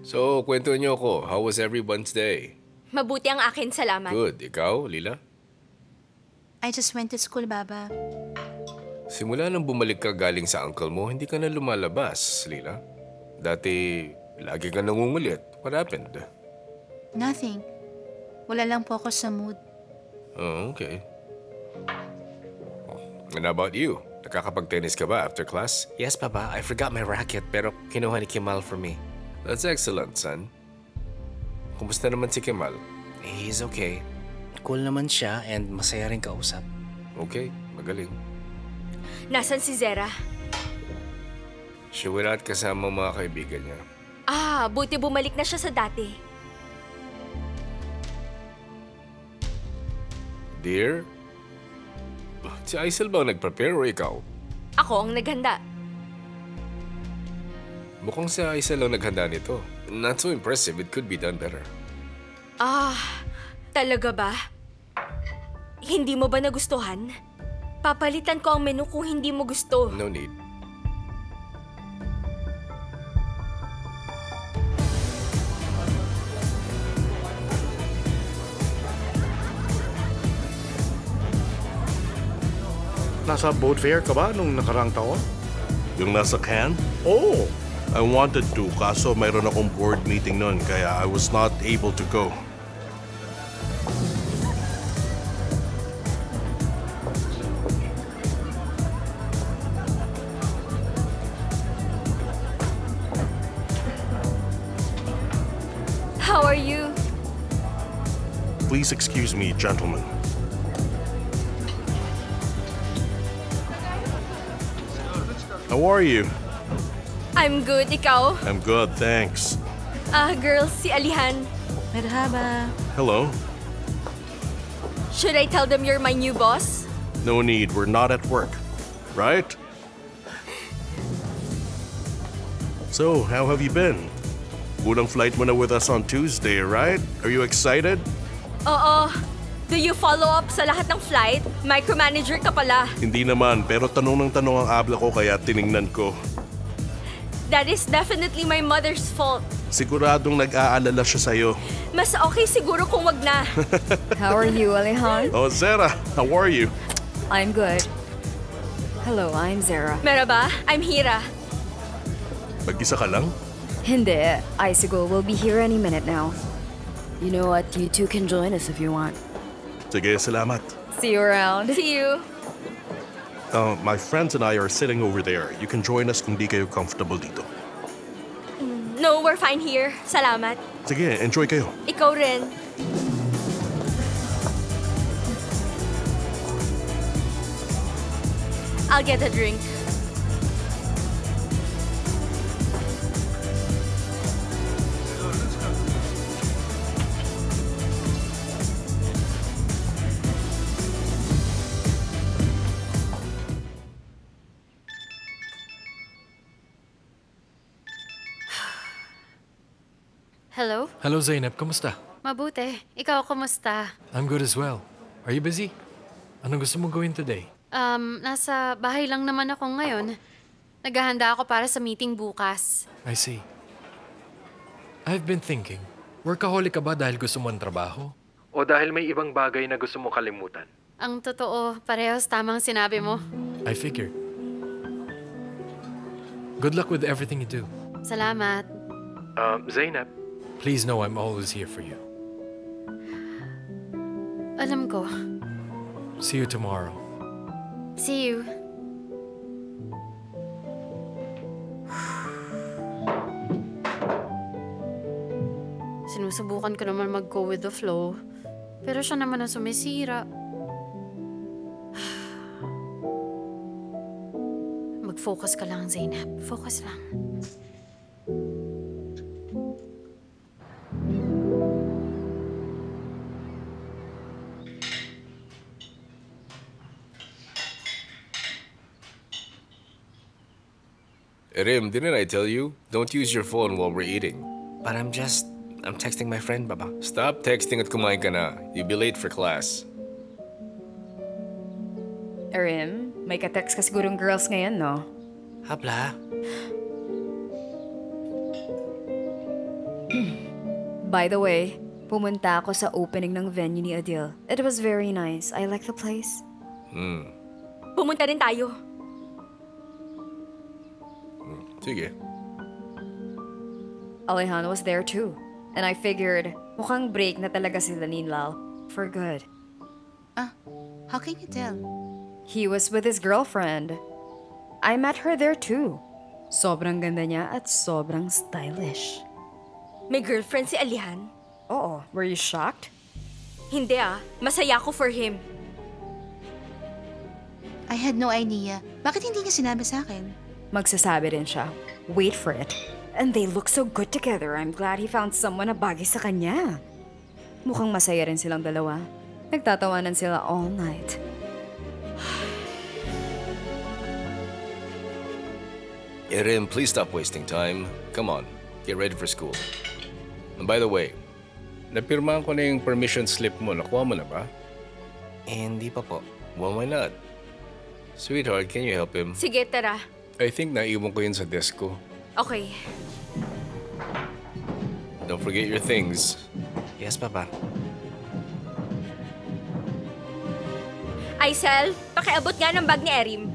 So, kwento niyo ako. How was everyone's day? Mabuti ang akin, salamat. Good. Ikaw, Lila? I just went to school, Baba. Simula nang bumalik ka galing sa uncle mo, hindi ka na lumalabas, Lila. Dati, lagi ka nangungulit. What happened? Nothing. Wala lang po ako sa mood. Oh, okay. And how about you? Nakakapag-tennis ka ba after class? Yes, Papa. I forgot my racket pero kinuha ni Kemal for me. That's excellent, son. Kumusta naman si Kemal? He's okay. Cool naman siya and masaya rin kausap. Okay, magaling. Nasaan si Zera? Siya wala at kasama ang mga kaibigan niya. Buti bumalik na siya sa dati. Dear? Si Aisel ba ang nag-prepare o ikaw? Ako ang naghanda. Mukhang si Aisel ang naghanda nito. Not so impressive. It could be done better. Talaga ba? Hindi mo ba nagustuhan? Papalitan ko ang menu kung hindi mo gusto. No need. Nasa boat fair ka ba nung nakarang taon? Yung nasa Cannes? Oo. I wanted to, kaso mayroon akong board meeting nun, kaya I was not able to go. How are you? Please excuse me, gentlemen. How are you? I'm good, ikaw? I'm good, thanks. Girls, si Alihan. Merhaba. Hello? Should I tell them you're my new boss? No need, we're not at work. Right? So, how have you been? Unang flight mo na with us on Tuesday, right? Are you excited? Oo. Do you follow up sa lahat ng flight? Micromanager ka pala. Hindi naman, pero tanong ng tanong ang abla ko kaya tiningnan ko. That is definitely my mother's fault. Siguradong nag-aalala siya sa'yo. Mas okay siguro kung wag na. How are you, Alihan? Oh, Sarah, how are you? I'm good. Hello, I'm Zara. Merhaba, I'm Hira. Mag-isa ka lang? Hindi. Icicle will be here any minute now. You know what? You two can join us if you want. Sige, salamat. See you around. See you. My friends and I are sitting over there. You can join us kung di kayo comfortable dito. No, we're fine here. Salamat. Sige, enjoy kayo. Ikaw rin. I'll get a drink. Hello? Hello, Zainab. Kumusta? Mabuti. Ikaw, kumusta? I'm good as well. Are you busy? Anong gusto mong gawin today? Nasa bahay lang naman ako ngayon. Naghahanda ako para sa meeting bukas. I see. I've been thinking, workaholic ka ba dahil gusto mo ang trabaho? O dahil may ibang bagay na gusto mong kalimutan? Ang totoo, parehas tamang sinabi mo. I figured. Good luck with everything you do. Salamat. Zainab, please know I'm always here for you. Alam ko. See you tomorrow. See you. Sinusubukan ko naman mag-go with the flow. Pero siya naman ang sumisira. Mag-focus ka lang, Zainab. Focus lang. Rim, didn't I tell you? Don't use your phone while we're eating. But I'm texting my friend, Baba. Stop texting at kumain ka na. You'll be late for class. Erin, may ka-text ka sigurong girls ngayon, no? Habla. By the way, pumunta ako sa opening ng venue ni Adil. It was very nice. I like the place. Pumunta rin tayo. Sige. Alejandro was there too. And I figured, mukhang break na talaga sila ni Lal. For good. How can you tell? He was with his girlfriend. I met her there too. Sobrang ganda niya at sobrang stylish. May girlfriend si Alihan? Oo, were you shocked? Hindi masaya ako for him. I had no idea. Bakit hindi niya sinabi sa akin? Magsasabi rin siya. Wait for it. And they look so good together. I'm glad he found someone na bagay sa kanya. Mukhang masaya rin silang dalawa. Nagtatawanan sila all night. Erin, please stop wasting time. Come on, get ready for school. And by the way, napirmahan ko na yung permission slip mo. Nakuha mo na ba? Hindi pa po. Well, why not? Sweetheart, can you help him? Sige, tara. I think naiwan ko yun sa desk ko. Okay. Don't forget your things. Yes, Papa. Aisel, pakiabot nga ng bag ni Erim.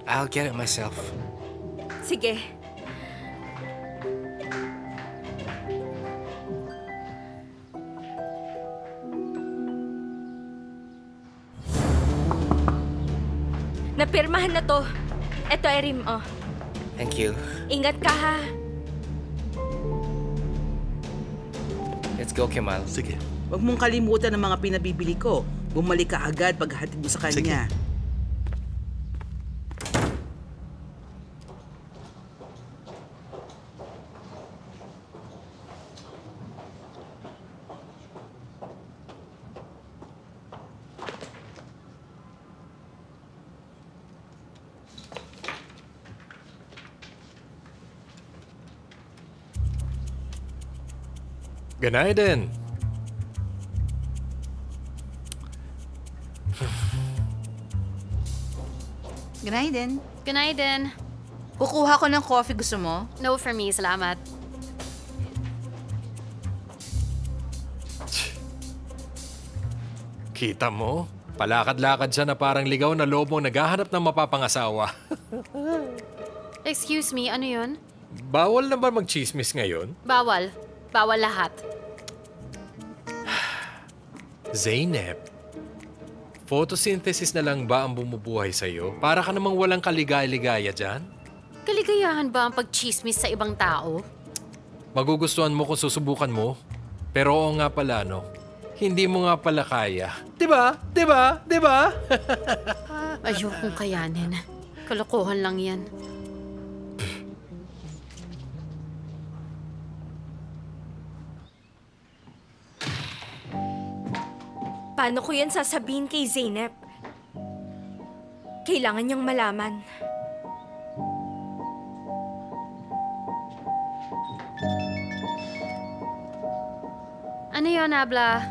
I'll get it myself. Sige. Napirmahan na to. Eto, Erim, Thank you. Ingat ka, ha? Let's go, Kemal. Sige. Huwag mong kalimutan ang mga pinabibili ko. Bumalik ka agad paghatid mo sa kanya. Ganaydin. Ganaydin. Ganaydin. Kukuha ko ng coffee. Gusto mo? No for me, salamat. Kita mo? Palakad-lakad siya na parang ligaw na lobong naghahanap ng mapapangasawa. Excuse me, ano yun? Bawal na ba mag-chismis ngayon? Bawal. Bawal lahat. Zeynep, photosynthesis na lang ba ang bumubuhay sa'yo? Para ka namang walang kaligaya-ligaya dyan? Kaligayahan ba ang pagchismis sa ibang tao? Magugustuhan mo kung susubukan mo. Pero oo nga pala, no? Hindi mo nga pala kaya. Diba? Diba? Diba? Ayokong kayanin. Kalokohan lang yan. Paano ko yan sasabihin kay Zeynep? Kailangan niyang malaman. Ano yun, Abla?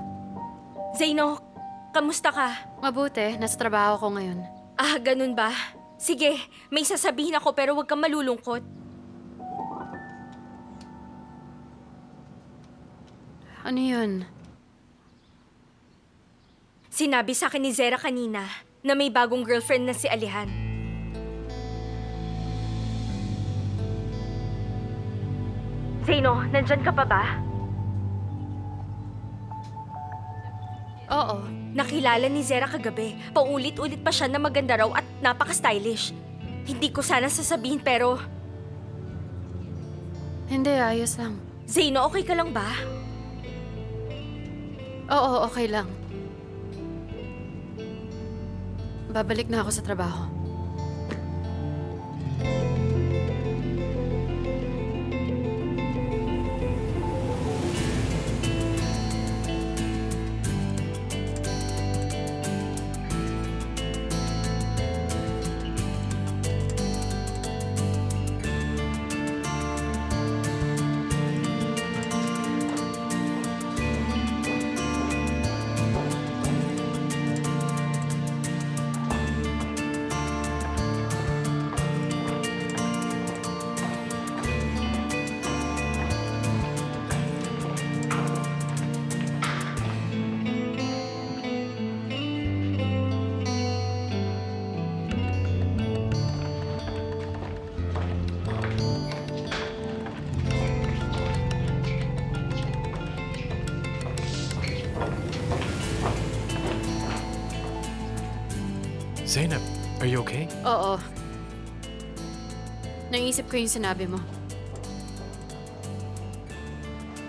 Zeyno, kamusta ka? Mabuti, nasa trabaho ko ngayon. Ganun ba? Sige, may sasabihin ako pero huwag kang malulungkot. Ano yun? Sinabi sa akin ni Zera kanina na may bagong girlfriend na si Alihan. Zeyno, nandyan ka pa ba? Oo. Nakilala ni Zera kagabi. Paulit-ulit pa siya na maganda raw at napaka-stylish. Hindi ko sana sasabihin pero... Hindi, ayos lang. Zeyno, okay ka lang ba? Oo, okay lang. Babalik na ako sa trabaho. Zainab, are you okay? Oo. Naisip ko yung sinabi mo.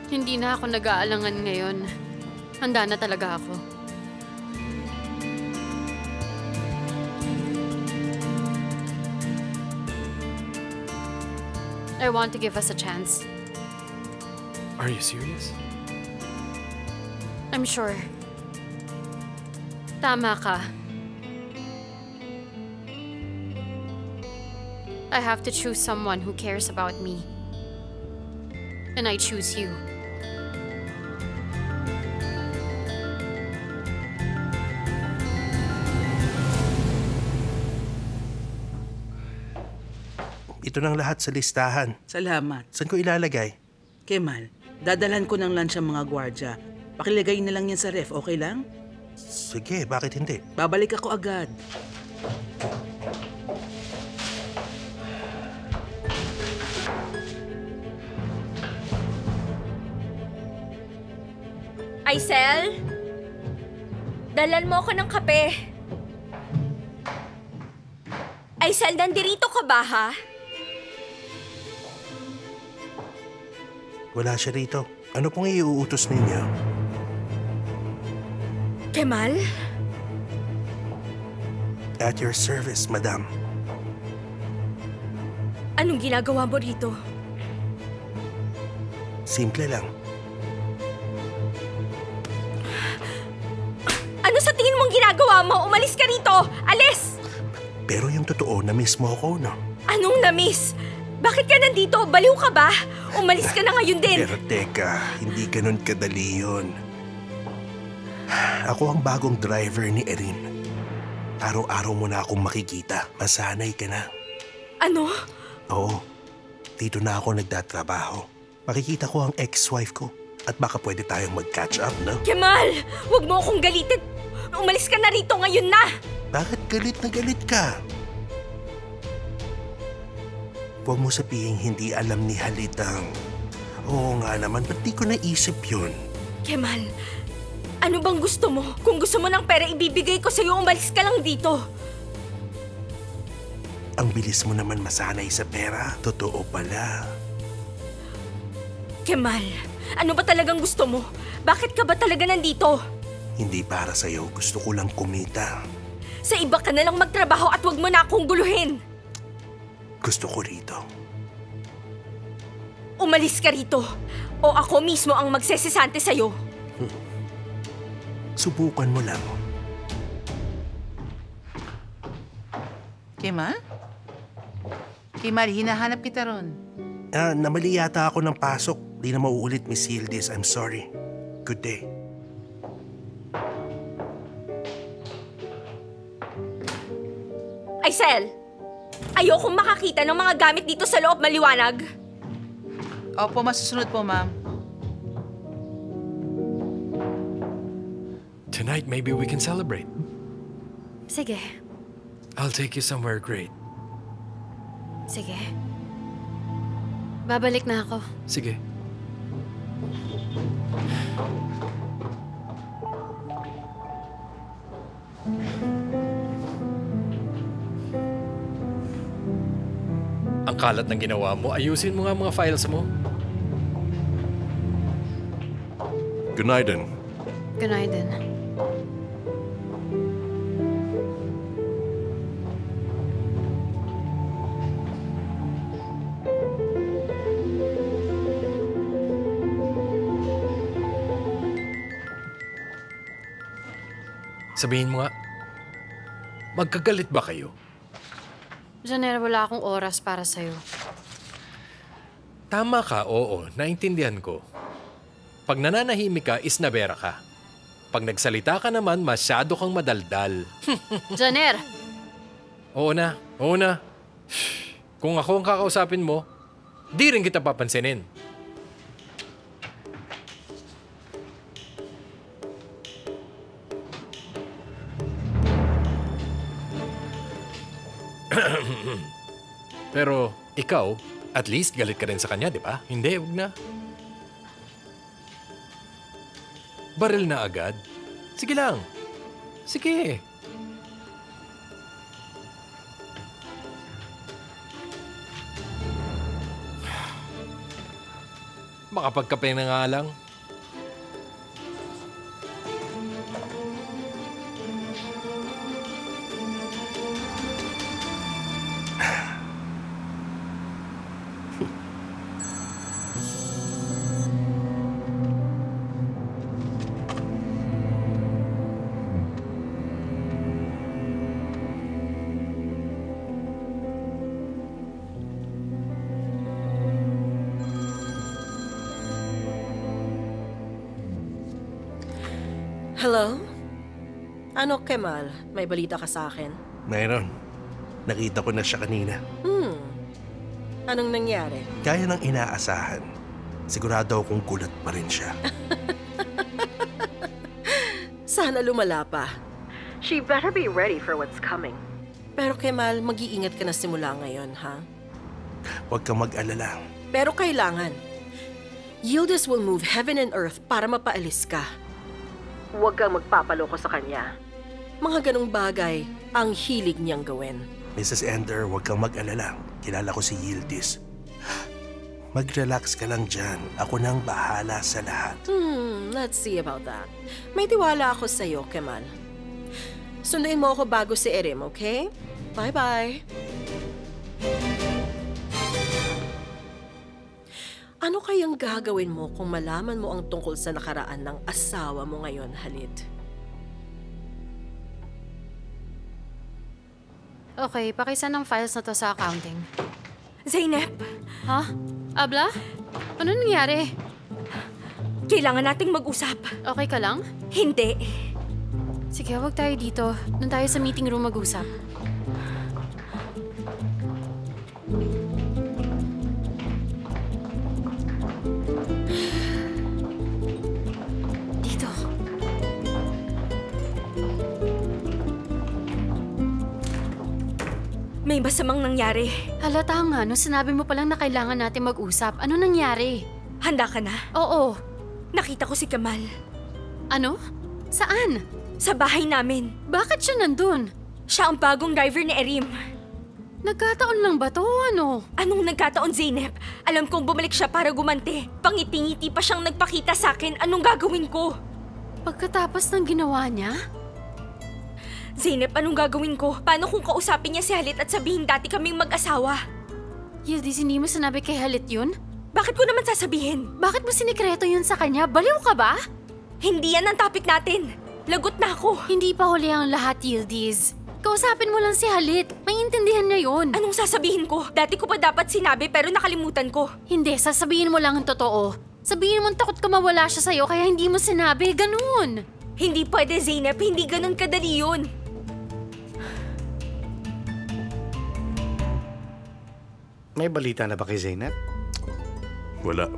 Hindi na ako nag-aalangan ngayon. Handa na talaga ako. I want to give us a chance. Are you serious? I'm sure. Tama ka. I have to choose someone who cares about me. And I choose you. Ito ng lahat sa listahan. Salamat. Saan ko ilalagay? Kemal, dadalhan ko ng lunch ang mga gwardya. Pakilagay na lang yan sa ref, okay lang? Sige, bakit hindi? Babalik ako agad. Aisel? Dalan mo ako ng kape. Aisel, nandirito ka ba, ha? Wala siya rito. Ano pong iuutos ninyo? Kemal? At your service, madam. Anong ginagawa mo rito? Simple lang. Ano sa tingin mong ginagawa mo? Umalis ka rito! Alis! Pero yung totoo, na-miss mo ako, no? Anong na-miss? Bakit ka nandito? Baliw ka ba? Umalis ka na ngayon din. Pero teka, hindi ganun kadali yun. Ako ang bagong driver ni Erin. Araw-araw mo na akong makikita. Masanay ka na. Ano? Oo. Dito na ako nagtatrabaho. Makikita ko ang ex-wife ko. At baka pwede tayong mag-catch up, no? Kemal! Huwag mo akong galitin. Umalis ka na rito ngayon na. Bakit galit na galit ka? Huwag mo sabihin hindi alam ni Halitang. Oo nga naman, ba't di ko naisip yun? Kemal, ano bang gusto mo? Kung gusto mo ng pera, ibibigay ko sa'yo. Umalis ka lang dito. Ang bilis mo naman masanay sa pera. Totoo pala. Kemal, ano ba talagang gusto mo? Bakit ka ba talaga nandito? Hindi para sa'yo. Gusto ko lang kumita. Sa iba ka na lang magtrabaho at wag mo na akong guluhin. Gusto ko rito. Umalis ka rito. O ako mismo ang magsesesante sa'yo. Subukan mo lang. Kemal? Kemal, hinahanap kita ron. Namali yata ako ng pasok. Di na mauulit, Miss Yildiz. I'm sorry. Good day. Aisel, ayokong makakita ng mga gamit dito sa loob, maliwanag. Opo, masusunod po, ma'am. Tonight, maybe we can celebrate. Sige. I'll take you somewhere great. Sige. Babalik na ako. Sige. Ang kalat ng ginawa mo, ayusin mo nga mga files mo. Good night, then. Good night din. Sabihin mo nga, magkagalit ba kayo? Janelle, wala akong oras para sa'yo. Tama ka, oo. Naintindihan ko. Pag nananahimik ka, isnabera ka. Pag nagsalita ka naman, masyado kang madaldal. Janelle! Oo na, oo na. Kung ako ang kakausapin mo, di rin kita papansinin. Pero ikaw, at least galit ka rin sa kanya, di ba? Hindi, huwag na. Baril na agad. Sige lang. Sige. makapagkape na nga lang. Hello? Ano, Kemal? May balita ka sa akin? Mayroon. Nakita ko na siya kanina. Anong nangyari? Gaya ng inaasahan. Sigurado akong gulat pa rin siya. Sana lumala pa. She better be ready for what's coming. Pero Kemal, mag-iingat ka na simula ngayon, ha? Huwag kang mag-alala. Pero kailangan. Yildiz will move heaven and earth para mapaalis ka. Huwag kang magpapaloko sa kanya. Mga ganong bagay ang hilig niyang gawin. Mrs. Ender, huwag kang mag-alala. Kilala ko si Yildiz. Mag-relax ka lang dyan. Ako nang bahala sa lahat. Let's see about that. May tiwala ako sa'yo, Kemal. Sunduin mo ako bago si Erim, okay? Bye-bye. Ano kayang gagawin mo kung malaman mo ang tungkol sa nakaraan ng asawa mo ngayon, Halid? Okay, pakisend ng files na to sa accounting. Zeynep! Ha? Abla? Ano nangyari? Kailangan nating mag-usap. Okay ka lang? Hindi. Sige, wag tayo dito. Doon tayo sa meeting room mag-usap. Dito. May masamang nangyari. Halata nga, no sinabi mo palang na kailangan natin mag-usap. Ano nangyari? Handa ka na? Oo. Nakita ko si Kemal. Ano? Saan? Sa bahay namin. Bakit siya nandun? Siya ang bagong driver ni Erim. Nagkataon lang ba to o ano? Anong nagkataon, Zeynep? Alam kong bumalik siya para gumanti. Pangiti-ngiti pa siyang nagpakita sa akin. Anong gagawin ko? Pagkatapos ng ginawa niya? Zeynep, anong gagawin ko? Paano kung kausapin niya si Halit at sabihin dati kaming mag-asawa? Yildiz, hindi mo sinabi kay Halit yun? Bakit ko naman sasabihin? Bakit mo sinikreto yun sa kanya? Baliw ka ba? Hindi yan ang topic natin. Lagot na ako. Hindi pa huli ang lahat, Yildiz. Kausapin mo lang si Halit. Maintindihan niya yun. Anong sasabihin ko? Dati ko pa dapat sinabi pero nakalimutan ko. Hindi, sasabihin mo lang ang totoo. Sabihin mo takot ka mawala siya sa'yo kaya hindi mo sinabi. Ganun. Hindi pwede, Zeynep. Hindi ganun kadali yun. May balita na ba kay Zeynep? Wala.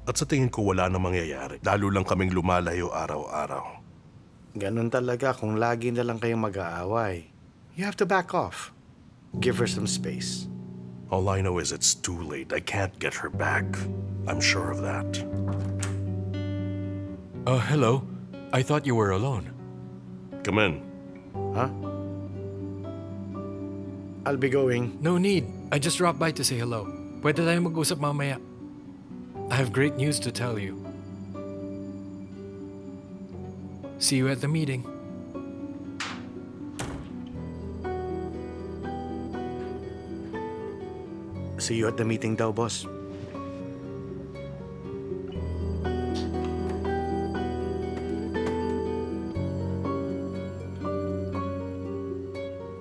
At sa tingin ko wala na mangyayari. Lalo lang kaming lumalayo araw-araw. Ganun talaga kung lagi na lang kayong mag-aaway. You have to back off. Give her some space. All I know is it's too late. I can't get her back. I'm sure of that. Hello. I thought you were alone. Come in. Huh? I'll be going. No need. I just dropped by to say hello. Pwede tayong mag-usap mamaya. I have great news to tell you. See you at the meeting. See you at the meeting daw, boss.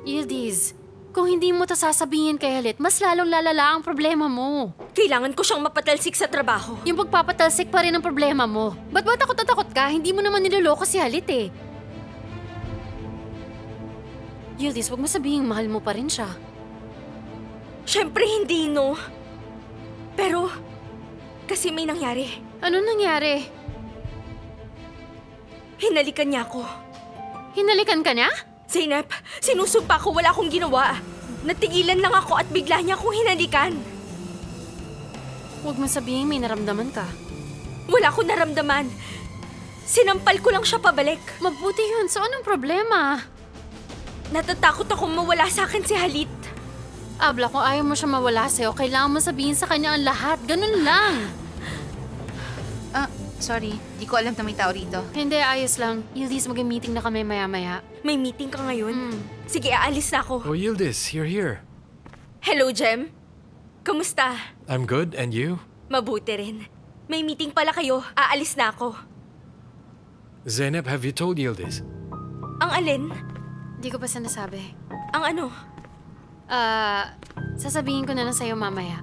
Yildiz, kung hindi mo to sasabihin kay Halit, mas lalong lalala ang problema mo. Kailangan ko siyang mapatalsik sa trabaho. Yung pagpapatalsik pa rin ang problema mo. Ba't ba takot na takot ka? Hindi mo naman niloloko si Halit eh. Yildiz, wag mo sabihin mahal mo pa rin siya. Siyempre hindi, no? Pero, kasi may nangyari. Ano nangyari? Hinalikan niya ako. Hinalikan ka niya? Zeynep, sinusumpa ko wala akong ginawa. Natigilan lang ako at bigla niya akong hinalikan. Huwag mo sabihin may naramdaman ka. Wala akong naramdaman. Sinampal ko lang siya pabalik. Mabuti yun. So anong problema? Natatakot akong mawala sa akin si Halit. Abla, kung ayaw mo siya mawala sa'yo, kailangan mo sabihin sa kanya ang lahat. Ganun lang. Sorry. Di ko alam na may tao rito. Hindi, ayos lang. Yildiz, mag-meeting na kami maya-maya. May meeting ka ngayon? Sige, aalis na ako. Oh, Yildiz, you're here. Hello, Jem. Kamusta? I'm good, and you? Mabuti rin. May meeting pala kayo. Aalis na ako. Zeynep, have you told Yildiz? Ang alin? Hindi ko pa sinasabi. Ang ano? Sasabihin ko na lang sa'yo mamaya.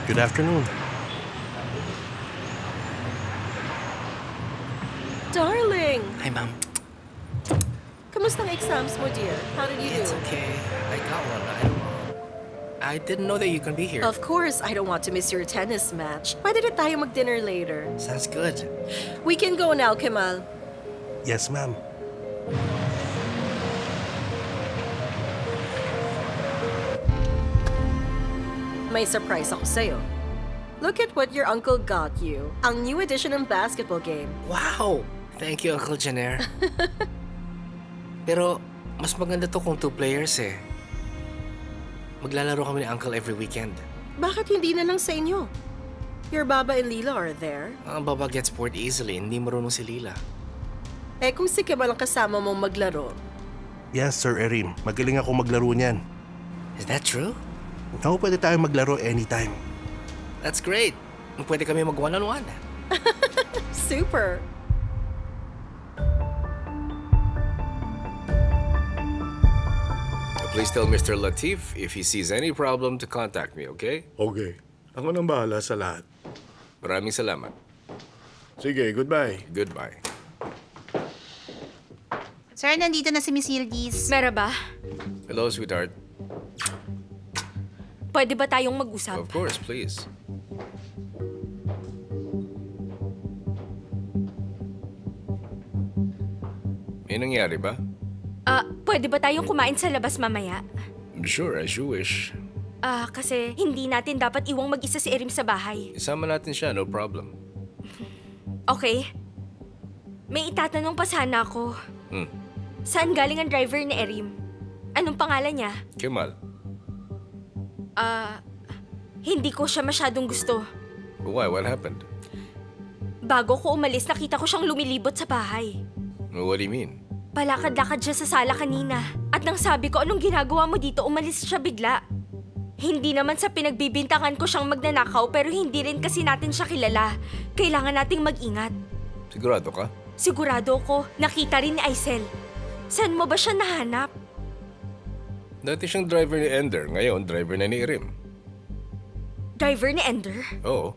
Good afternoon. Darling! Hi, Mom. Kamusta ang exams mo, dear? How did you do? It's okay. I got one. I didn't know that you can be here. Of course, I don't want to miss your tennis match. Pwede na tayo mag-dinner later. Sounds good. We can go now, Kemal. Yes, ma'am. May surprise ako sa'yo. Look at what your uncle got you. Ang new edition ng basketball game. Wow! Thank you, Uncle Jenner. Pero, mas maganda to kung 2 players eh. Maglalaro kami ni Uncle every weekend. Bakit hindi na lang sa inyo? Your Baba and Lila are there. Ang baba gets bored easily. Hindi marunong si Lila. Eh kung si Kemal ang kasama mong maglaro. Yes, Sir Erin. Magaling ako maglaro niyan. Is that true? Oo, pwede tayong maglaro anytime. That's great. Pwede kami mag one-on-one. Super! Please tell Mr. Latif if he sees any problem to contact me, okay? Okay. Ako nang bahala sa lahat. Maraming salamat. Sige, goodbye. Goodbye. Sir, nandito na si Miss Yildiz. Merhaba. Hello, sweetheart. Pwede ba tayong mag-usap? Of course, please. May nangyari ba? Pwede ba tayong kumain sa labas mamaya? Sure, as you wish. Kasi hindi natin dapat iwang mag-isa si Erim sa bahay. Isama natin siya, no problem. Okay. May itatanong pa sana ako. Saan galing ang driver ni Erim? Anong pangalan niya? Kemal. Hindi ko siya masyadong gusto. Why? What happened? Bago ko umalis, nakita ko siyang lumilibot sa bahay. What do you mean? Palakad-lakad siya sa sala kanina. At nang sabi ko, anong ginagawa mo dito, umalis siya bigla. Hindi naman sa pinagbibintangan ko siyang magnanakaw, pero hindi rin kasi natin siya kilala. Kailangan nating mag-ingat. Sigurado ka? Sigurado ko, nakita rin ni Aisel. Saan mo ba siya nahanap? Dati siyang driver ni Ender, ngayon driver na ni Erim. Driver ni Ender? Oo.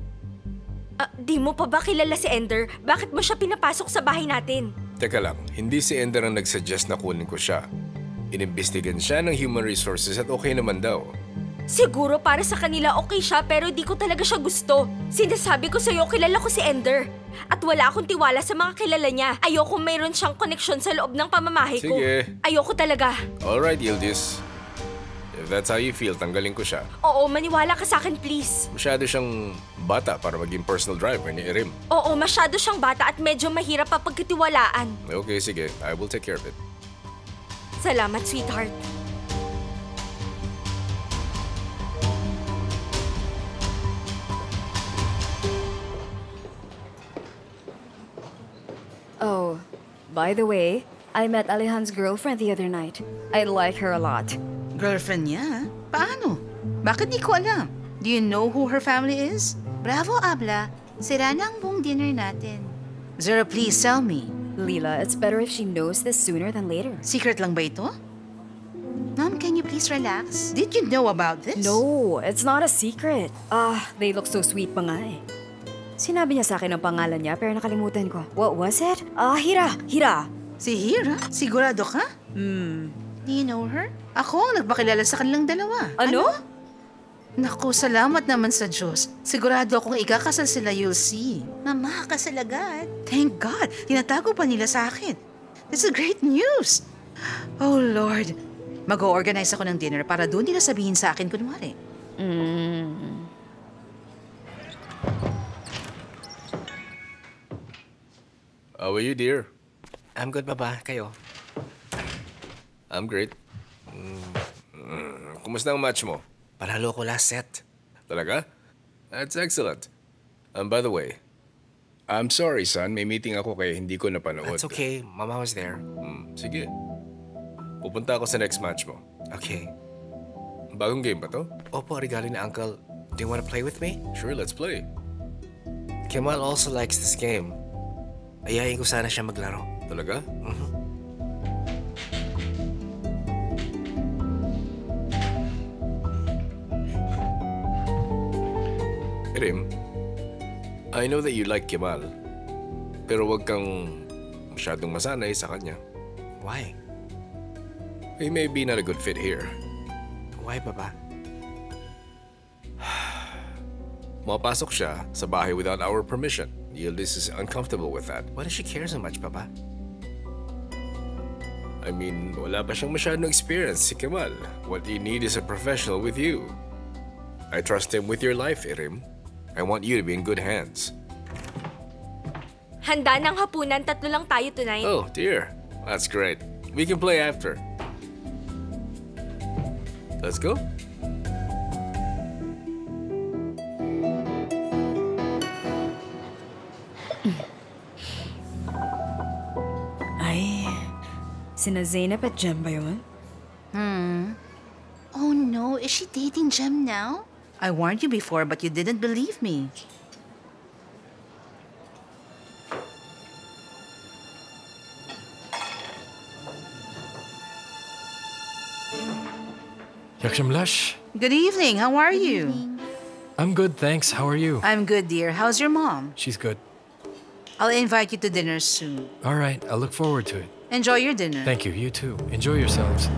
Di mo pa ba kilala si Ender? Bakit mo siya pinapasok sa bahay natin? Teka lang, hindi si Ender ang nagsuggest na kunin ko siya. Inimbestigan siya ng Human Resources at okay naman daw. Siguro para sa kanila okay siya pero di ko talaga siya gusto. Sinasabi ko sa'yo, kilala ko si Ender. At wala akong tiwala sa mga kilala niya. Ayoko mayroon siyang koneksyon sa loob ng pamamahay ko. Sige. Ayoko talaga. Alright, Yildiz. If that's how you feel, tanggalin ko siya. Oo, maniwala ka sa akin please. Masyado siyang bata para maging personal driver ni Erim. Oo, masyado siyang bata at medyo mahirap pa pagkatiwalaan. Okay, sige. I will take care of it. Salamat, sweetheart. Oh, by the way, I met Alejandro's girlfriend the other night. I like her a lot. Girlfriend niya? Paano? Bakit di ko alam? Do you know who her family is? Bravo, Abla. Sira na ang buong dinner natin. Zara, please tell me. Lila, it's better if she knows this sooner than later. Secret lang ba ito? Mom, can you please relax? Did you know about this? No, it's not a secret. They look so sweet pa nga eh. Sinabi niya sa akin ang pangalan niya pero nakalimutan ko. What was it? Hira. Hira. Si Hira? Sigurado ka? Do you know her? Ako ang nagpakilala sa kanilang dalawa. Ano? Naku, salamat naman sa Diyos. Sigurado akong ikakasal sila, you'll see. Mama, kasal agad. Thank God. Tinatago pa nila sa akin. This is great news. Oh, Lord. Mag-o-organize ako ng dinner para doon nila sabihin sa akin kunwari. How are you, dear? I'm good, Baba. Kayo? I'm great. Kumusta ang match mo? Panalo ko last set. Talaga? That's excellent. By the way, I'm sorry, son. May meeting ako kaya hindi ko napanood. That's okay. Mama was there. Sige. Pupunta ako sa next match mo. Okay. Bagong game ba to? Opo, regalo ni Uncle. Do you want to play with me? Sure, let's play. Kemal also likes this game. Ayayin ko sana siya maglaro. Talaga? Rim, I know that you like Kemal, pero wag kang masyadong masanay sa kanya. Why? He may be not a good fit here. Why, Baba? Mapasok siya sa bahay without our permission. Yildiz is uncomfortable with that. Why does she care so much, Baba? I mean, wala pa siyang masyadong experience si Kemal. What you need is a professional with you. I trust him with your life, Irim. I want you to be in good hands. Handa ng hapunan, 3 lang tayo tonight. Oh, dear. That's great. We can play after. Let's go. Ay, sina Zainab at Jem ba yun? Oh no, is she dating Jem now? I warned you before, but you didn't believe me. Yaksham Good evening, how are you? I'm good, thanks. How are you? I'm good, dear. How's your mom? She's good. I'll invite you to dinner soon. All right, I'll look forward to it. Enjoy your dinner. Thank you. You too. Enjoy yourselves.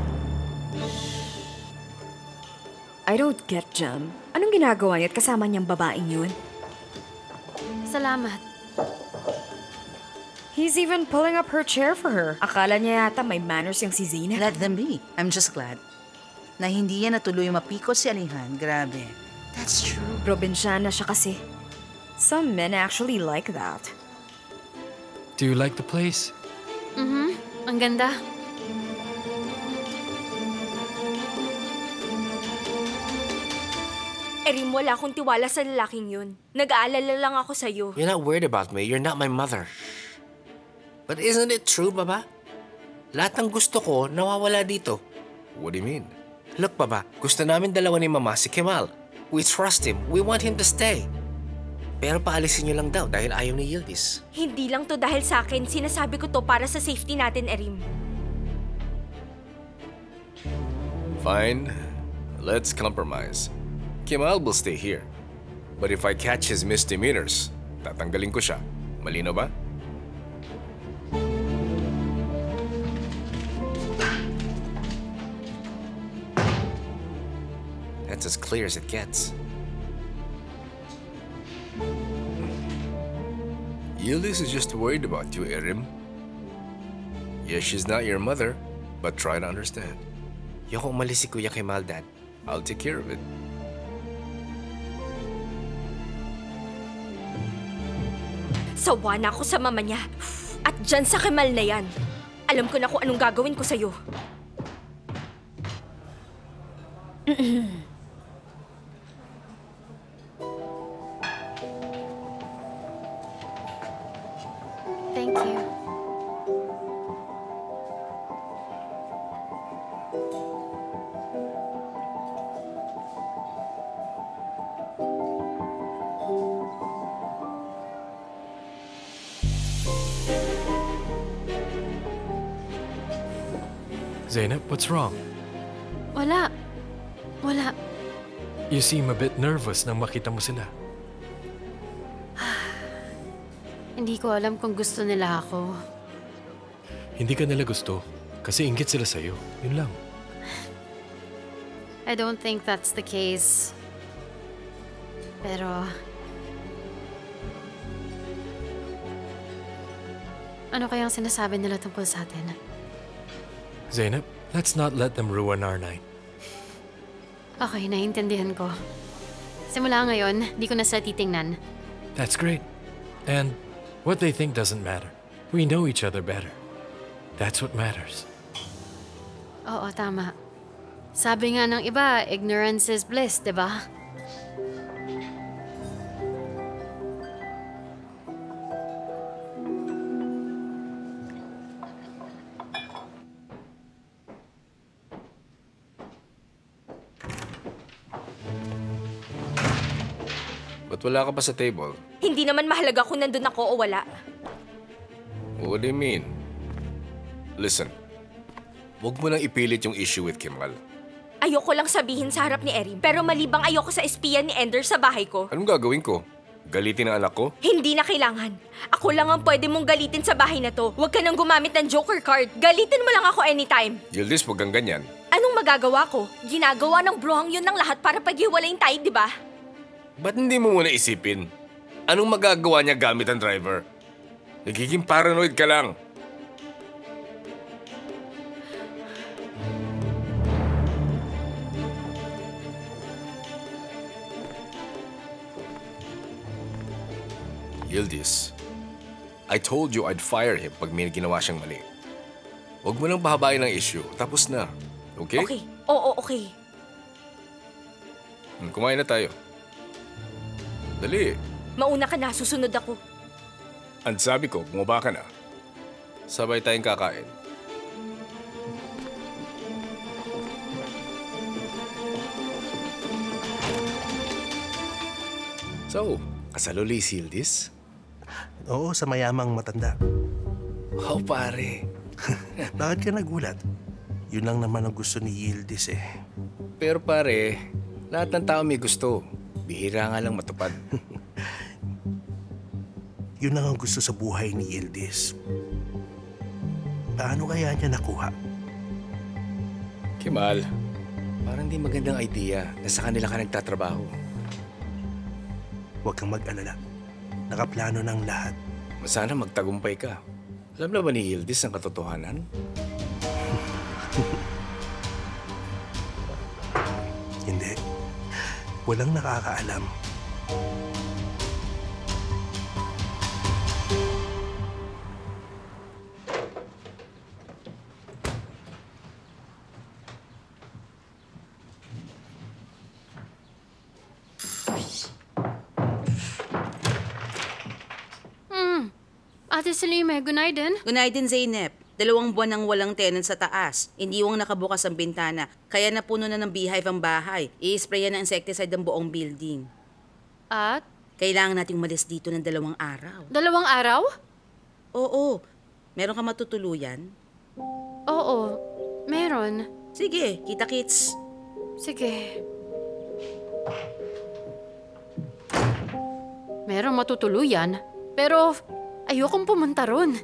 I don't get Jem. Anong ginagawa niya at kasama niyang babaeng yun? Salamat. He's even pulling up her chair for her. Akala niya yata may manners yung si Zainab. Let them be. I'm just glad na hindi yan natuloy mapikot si Alihan. Grabe. That's true. Probinsyana siya kasi. Some men actually like that. Do you like the place? Ang ganda. Erim, wala akong tiwala sa lalaking yun. Nag-aalala lang ako sa'yo. You're not worried about me. You're not my mother. But isn't it true, Baba? Lahat ng gusto ko nawawala dito. What do you mean? Look, Baba, gusto namin dalawa ni Mama si Kemal. We trust him. We want him to stay. Pero paalisin niyo lang daw dahil ayaw ni Yildiz. Hindi lang to dahil sa akin. Sinasabi ko to para sa safety natin, Erim. Fine. Let's compromise. Kemal will stay here. But if I catch his misdemeanors, tatanggalin ko siya. Malino ba? That's as clear as it gets. Yildiz is just worried about you, Erim. Yes, she's not your mother, but try to understand. Yoko umalis si Kuya Kemal, Dad. I'll take care of it. Sawa na ako sa mama niya. At dyan sa Kemal na yan. Alam ko na kung anong gagawin ko sa'yo. Thank you. Zainab, what's wrong? Wala. You seem a bit nervous nang makita mo sila. Hindi ko alam kung gusto nila ako. Hindi ka nila gusto kasi inggit sila sa'yo. Yun lang. I don't think that's the case. Pero... ano kayang sinasabi nila tungkol sa atin? Zainab, let's not let them ruin our night. Okay, naiintindihan ko. Simula ngayon, di ko na sila titingnan. That's great. And what they think doesn't matter. We know each other better. That's what matters. Oo, tama. Sabi nga ng iba, ignorance is bliss, di ba? Ba't wala ka pa sa table? Hindi naman mahalaga kung nandun ako o wala. What do you mean? Listen, huwag mo nang ipilit yung issue with Kemal. Ayoko lang sabihin sa harap ni Erin, pero malibang ayoko sa espiya ni Ender sa bahay ko. Anong gagawin ko? Galitin ang anak ko? Hindi na kailangan. Ako lang ang pwede mong galitin sa bahay na to. Huwag ka nang gumamit ng Joker card. Galitin mo lang ako anytime. Yildiz, huwag kang ganyan. Anong magagawa ko? Ginagawa ng bruhang yun ng lahat para paghiwalayin tayo, di ba? Ba't hindi mo muna isipin? Anong magagawa niya gamit ang driver? Nagiging paranoid ka lang. Yildiz, I told you I'd fire him pag may ginawa siyang mali. Huwag mo nang pahabain ang issue. Tapos na. Okay? Okay. Oo, okay. Kumain na tayo. Dali. Mauna ka na, susunod ako. Ang sabi ko, bumaba ka na. Sabay tayong kakain. So, kasal uli si Yildiz? Oo, sa mayamang matanda. Wow, pare. Bakit ka nagulat? Yun lang naman ang gusto ni Yildiz eh. Pero pare, lahat ng tao may gusto. Bihira nga lang matupad. Yun lang ang gusto sa buhay ni Yildiz. Paano kaya niya nakuha? Kemal, parang di magandang idea na sa kanila ka nagtatrabaho. Huwag kang mag-alala. Nakaplano ng lahat. Sana magtagumpay ka. Alam na ba ni Yildiz ang katotohanan? Hindi. Walang nakakaalam. Ate Salime, good night din. Good night din, Zeynep. 2 buwan nang walang tenant sa taas. Hindi yung nakabukas ang bintana. Kaya napuno na ng beehive ang bahay. I-sprayan ng insecticide ang buong building. At? Kailangan nating umalis dito ng 2 araw. 2 araw? Oo. Meron ka matutuluyan? Oo, meron. Sige, kita-kits. Sige. Meron matutuluyan, pero ayokong pumunta ron.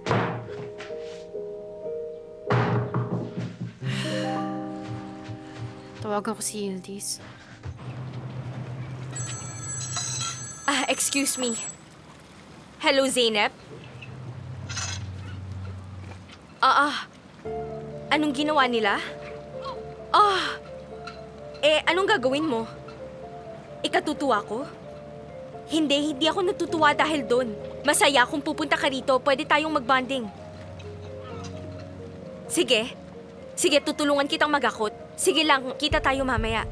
Tawagan ko si Yildiz. Excuse me. Hello, Zeynep? Anong ginawa nila? Anong gagawin mo? Ikatutuwa ko? Hindi ako natutuwa dahil doon. Masaya kung pupunta ka rito, pwede tayong magbanding. Sige, tutulungan kitang magakot. Sige lang, kita tayo mamaya.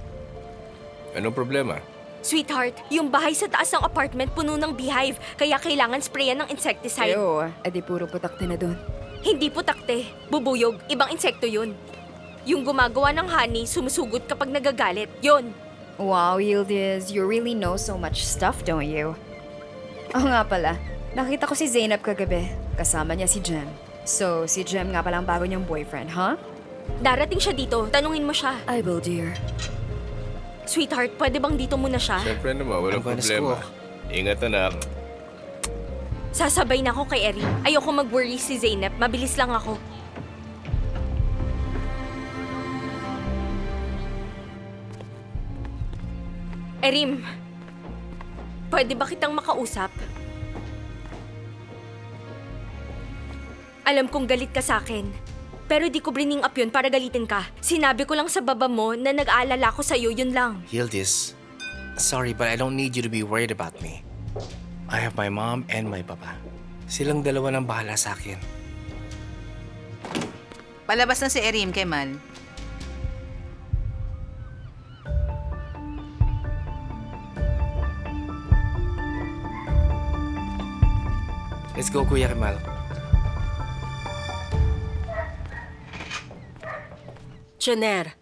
Anong problema? Sweetheart, yung bahay sa taas ng apartment puno ng beehive, kaya kailangan sprayan ng insecticide. Ew, edi puro putakte na doon. Hindi putakte, bubuyog, ibang insekto yun. Yung gumagawa ng honey, sumusugot kapag nagagalit, yun. Wow, Yildiz, you really know so much stuff, don't you? Oo nga pala, nakita ko si Zeynep kagabi. Kasama niya si Jem. So, si Jem nga palang bago niyang boyfriend, huh? Darating siya dito, tanungin mo siya. I will, dear. Sweetheart, pwede bang dito muna siya? Siyempre naman, walang problema. Ingat, anak. Sasabay na ako kay Erin. Ayoko mag-worry si Zeynep, mabilis lang ako. Erin, pwede ba kitang makausap? Alam kong galit ka sa akin, pero di ko bring up yun para galitin ka. Sinabi ko lang sa baba mo na nag-aalala ko sa'yo, yun lang. Yildiz, sorry but I don't need you to be worried about me. I have my mom and my papa. Silang dalawa nang bahala sa akin. Palabas na si Erim, Kemal. Let's go, Kuya Kemal. Jenner,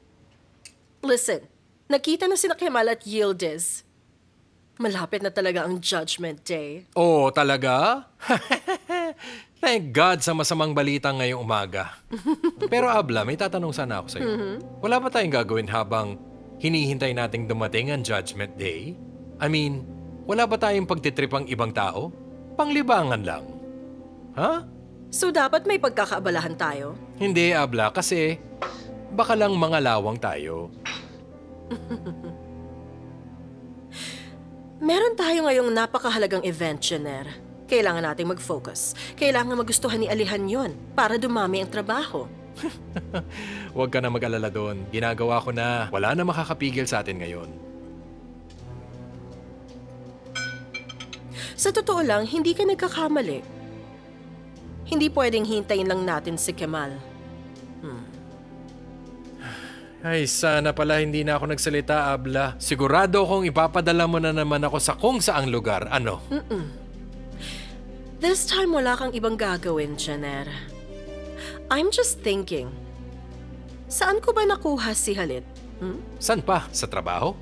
listen. Nakita na sina Kemal at Yildiz. Malapit na talaga ang Judgment Day. Oh, talaga? Thank God sa masamang balita ngayong umaga. Pero Abla, may tatanong sana ako sa'yo. Wala ba tayong gagawin habang hinihintay nating dumating ang Judgment Day? I mean, wala ba tayong pagtitrip ang ibang tao? Panglibangan lang. Ha? So dapat may pagkakaabalahan tayo? Hindi, Abla, kasi baka lang mga lawang tayo. Meron tayo ngayong napakahalagang event, Jenner. Kailangan nating mag-focus. Kailangan magustuhan ni Alihan yon para dumami ang trabaho. Huwag ka na mag-alala doon. Ginagawa ko na. Wala na makakapigil sa atin ngayon. Sa totoo lang, hindi ka nagkakamali. Hindi pwedeng hintayin lang natin si Kemal. Ay, sana pala hindi na ako nagsalita, Abla. Sigurado kong ipapadala mo na naman ako sa kung saang lugar. Ano? This time, wala kang ibang gagawin, Jenner. I'm just thinking, saan ko ba nakuha si Halit? San pa? Sa trabaho?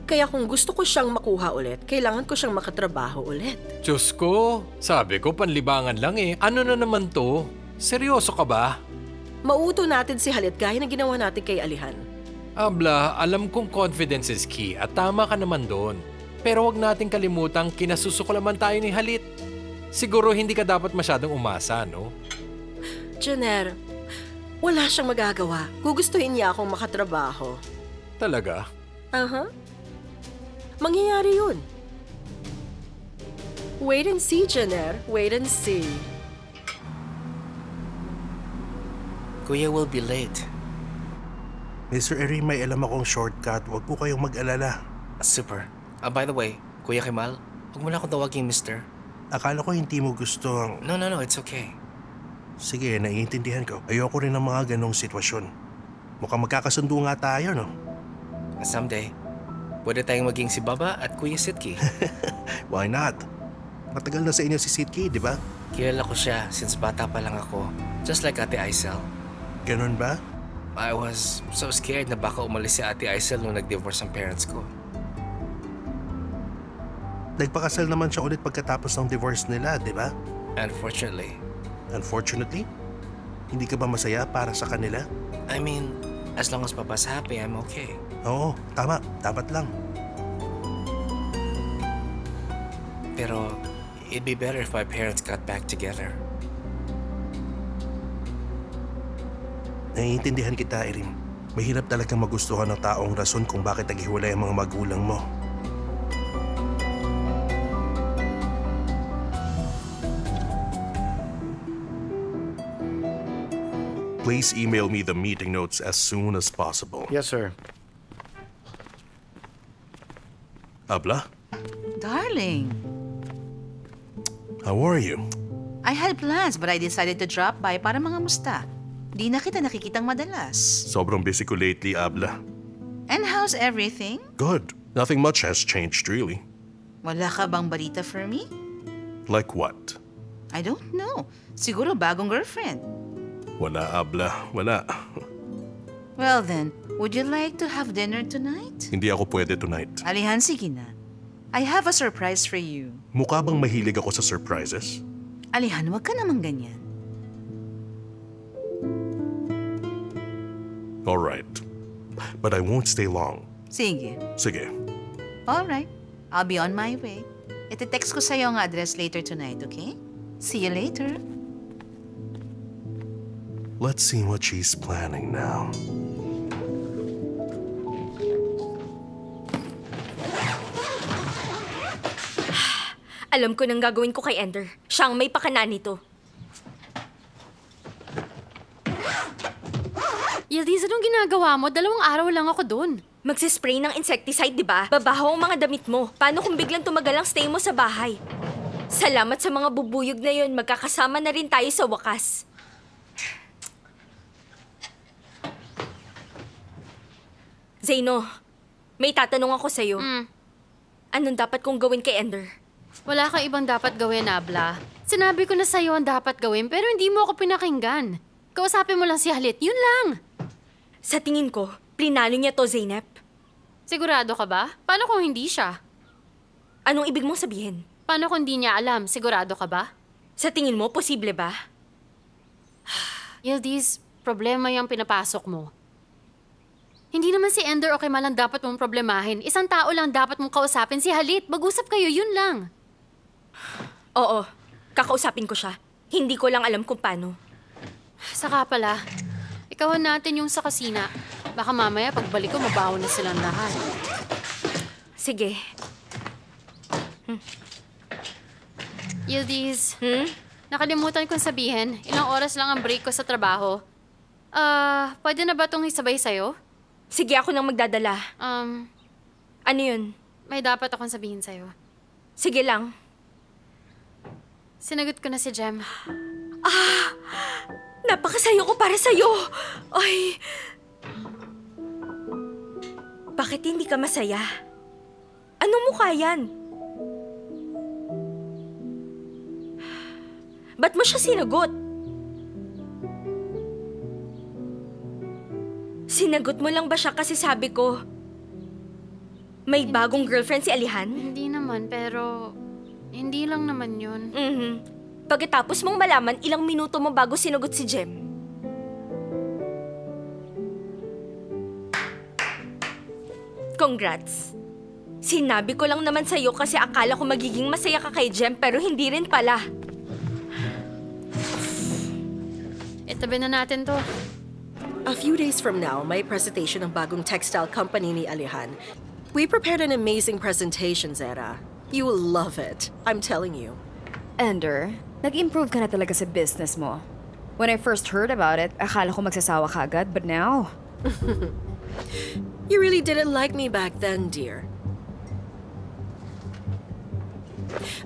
Kaya kung gusto ko siyang makuha ulit, kailangan ko siyang makatrabaho ulit. Diyos ko, sabi ko panlibangan lang eh. Ano na naman to? Seryoso ka ba? Mauto natin si Halit gaya na ginawa natin kay Alihan. Abla, alam kong confidence is key at tama ka naman doon. Pero wag nating kalimutang kinasusuklaman tayo ni Halit. Siguro hindi ka dapat masyadong umasa, no? Jenner, wala siyang magagawa. Gugustuhin niya akong makatrabaho. Talaga? Mangyayari yun. Wait and see, Jenner. Wait and see. Kuya will be late. Mr. Erim, may alam akong shortcut. Huwag po kayong mag-alala. Super. By the way, Kuya Kemal, huwag mo na akong tawagin Mr. Akala ko hindi mo gusto ang... No, it's okay. Sige, naiintindihan ko. Ayoko rin ng mga ganong sitwasyon. Mukhang magkakasundo nga tayo, no? Someday, pwede tayong maging si Baba at Kuya Sitki. Why not? Matagal na sa inyo si Sitki, di ba? Kilala ko siya since bata pa lang ako. Just like Ate Aisel. Ganon ba? I was so scared na baka umalis si Ate Aisel nung nag-divorce ang parents ko. Nagpakasal naman siya ulit pagkatapos ng divorce nila, di ba? Unfortunately. Unfortunately? Hindi ka ba masaya para sa kanila? I mean, as long as Papa's happy, I'm okay. Oo, tama. Dapat lang. Pero, it'd be better if my parents got back together. Naiintindihan kita, Erim. Mahirap talagang magustuhan ng taong rason kung bakit naghiwalay ang mga magulang mo. Please email me the meeting notes as soon as possible. Yes, sir. Abla, Darling, how are you? I had plans but I decided to drop by para mangamusta. Di na kita nakikitang madalas. Sobrang busy ko lately, Abla. And how's everything? Good. Nothing much has changed, really. Wala ka bang balita for me? Like what? I don't know. Siguro bagong girlfriend. Wala, Abla. Wala. Well then, would you like to have dinner tonight? Hindi ako pwede tonight. Alihan, sige na. I have a surprise for you. Mukha bang mahilig ako sa surprises? Alihan, wag ka namang ganyan. All right. But I won't stay long. Sige. Sige. All right. I'll be on my way. Iti-text ko sa'yo ang address later tonight, okay? See you later. Let's see what she's planning now. Alam ko nang gagawin ko kay Ender. Siyang may pakana nito. Yildiz, anong ginagawa mo? 2 araw lang ako doon. Magsispray ng insecticide, di ba? Babaho ang mga damit mo. Paano kung biglang tumagal ang stay mo sa bahay? Salamat sa mga bubuyog na yun. Magkakasama na rin tayo sa wakas. Zaino, may tatanong ako sa'yo. Anong dapat kong gawin kay Ender? Wala kang ibang dapat gawin, Abla. Sinabi ko na sa'yo ang dapat gawin, pero hindi mo ako pinakinggan. Kausapin mo lang si Halit, yun lang. Sa tingin ko, plinano niya to, Zeynep. Sigurado ka ba? Paano kung hindi siya? Anong ibig mong sabihin? Paano kung hindi niya alam? Sigurado ka ba? Sa tingin mo, posible ba? Yildiz, problema yung pinapasok mo. Hindi naman si Ender o Kemal ang dapat mong problemahin. Isang tao lang dapat mong kausapin, si Halit. Mag-usap kayo, yun lang. Oo, kakausapin ko siya. Hindi ko lang alam kung paano. Saka pala, ikawan natin yung sa kusina. Baka mamaya pagbalik ko, mabaho na silang lahat. Sige. Yildiz, nakalimutan kong sabihin, ilang oras lang ang break ko sa trabaho. Pwede na ba itong isabay sa'yo? Sige, ako nang magdadala. Ano yun? May dapat akong sabihin sa'yo. Sige lang. Sinagot ko na si Jem. Napakasayo ko para sa'yo! Ay! Bakit hindi ka masaya? Anong mukha yan? Ba't mo siya sinagot? Sinagot mo lang ba siya kasi sabi ko, may bagong girlfriend si Alihan? Hindi naman, pero hindi lang naman yun. Pagkatapos mong malaman, ilang minuto mo bago sinagot si Jem. Congrats. Sinabi ko lang naman sa'yo kasi akala ko magiging masaya ka kay Jem pero hindi rin pala. Itabi na natin to. A few days from now, may presentation ng bagong textile company ni Alihan. We prepared an amazing presentation, Zara. You will love it. I'm telling you. Ender, nag-improve ka na talaga sa business mo. When I first heard about it, akala ko magsasawa ka agad, but now... You really didn't like me back then, dear.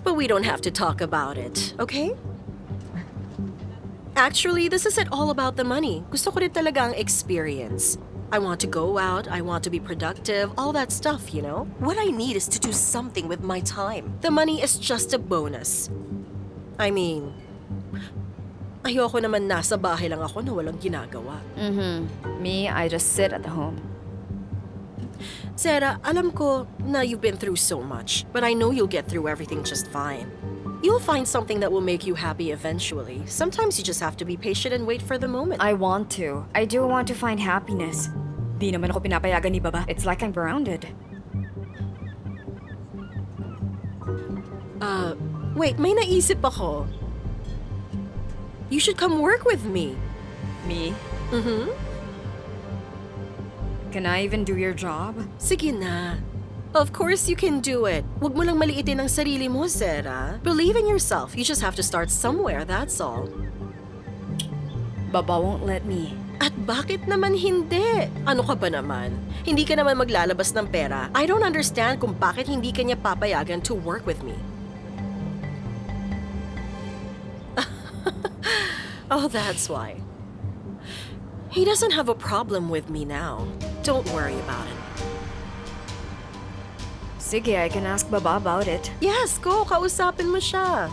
But we don't have to talk about it, okay? Actually, this isn't all about the money. Gusto ko rin talaga ang experience. I want to go out, I want to be productive, all that stuff, you know? What I need is to do something with my time. The money is just a bonus. I mean, ayoko naman nasa bahay lang ako na walang ginagawa. Me, I just sit at home. Sarah, alam ko na you've been through so much, but I know you'll get through everything just fine. You'll find something that will make you happy eventually. Sometimes you just have to be patient and wait for the moment. I want to. I do want to find happiness. Di naman ako pinapayagan ni Baba. It's like I'm grounded. Wait, may naisip ako. You should come work with me. Me? Can I even do your job? Sige na. Of course you can do it. Huwag mo lang maliitin ang sarili mo, Sarah. Believe in yourself. You just have to start somewhere, that's all. Baba won't let me. At bakit naman hindi? Ano ka ba naman? Hindi ka naman maglalabas ng pera. I don't understand kung bakit hindi ka niya papayagan to work with me. Oh, that's why. He doesn't have a problem with me now. Don't worry about it. Sige, I can ask Baba about it. Yes, go. Kausapin mo siya.